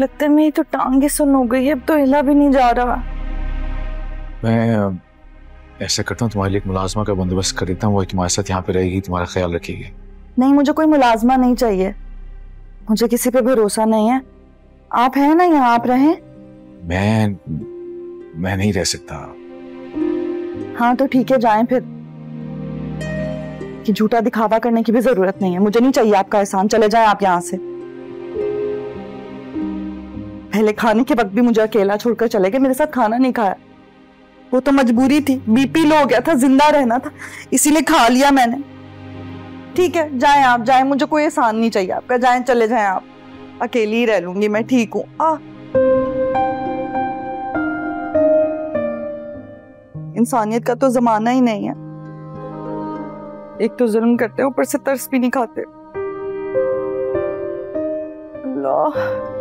लगता है मेरी तो टांगे सुन हो गई है, अब तो हिला भी नहीं जा रहा। मैं ऐसा करता हूँ, तुम्हारे लिए एक मुलाजमा का बंदोबस्त कर देता हूँ, वो तुम्हारे साथ यहाँ पे रहेगी, तुम्हारा ख्याल रखेगी। नहीं, मुझे कोई मुलाजमा नहीं चाहिए, मुझे किसी पे भरोसा नहीं है। आप हैं ना यहाँ, आप रहें। मैं नहीं रह सकता। हाँ तो ठीक है, जाएं फिर। कि झूठा दिखावा करने की भी जरूरत नहीं है, मुझे नहीं चाहिए आपका एहसान, चले जाएं आप यहाँ से। पहले खाने के वक्त भी मुझे अकेला छोड़कर चले गए, मेरे साथ खाना नहीं खाया। वो तो मजबूरी थी, बीपी लो हो गया था, जिंदा रहना था, इसीलिए खा लिया मैंने। ठीक है, जाएं आप, जाएं, मुझे कोई एहसान नहीं चाहिए आपका, जाएं, चले जाएं आप। अकेली ही रह लूंगी मैं, ठीक हूँ। इंसानियत का तो जमाना ही नहीं है, एक तो जुल्म करते हैं, ऊपर से तरस भी नहीं खाते। अल्लाह।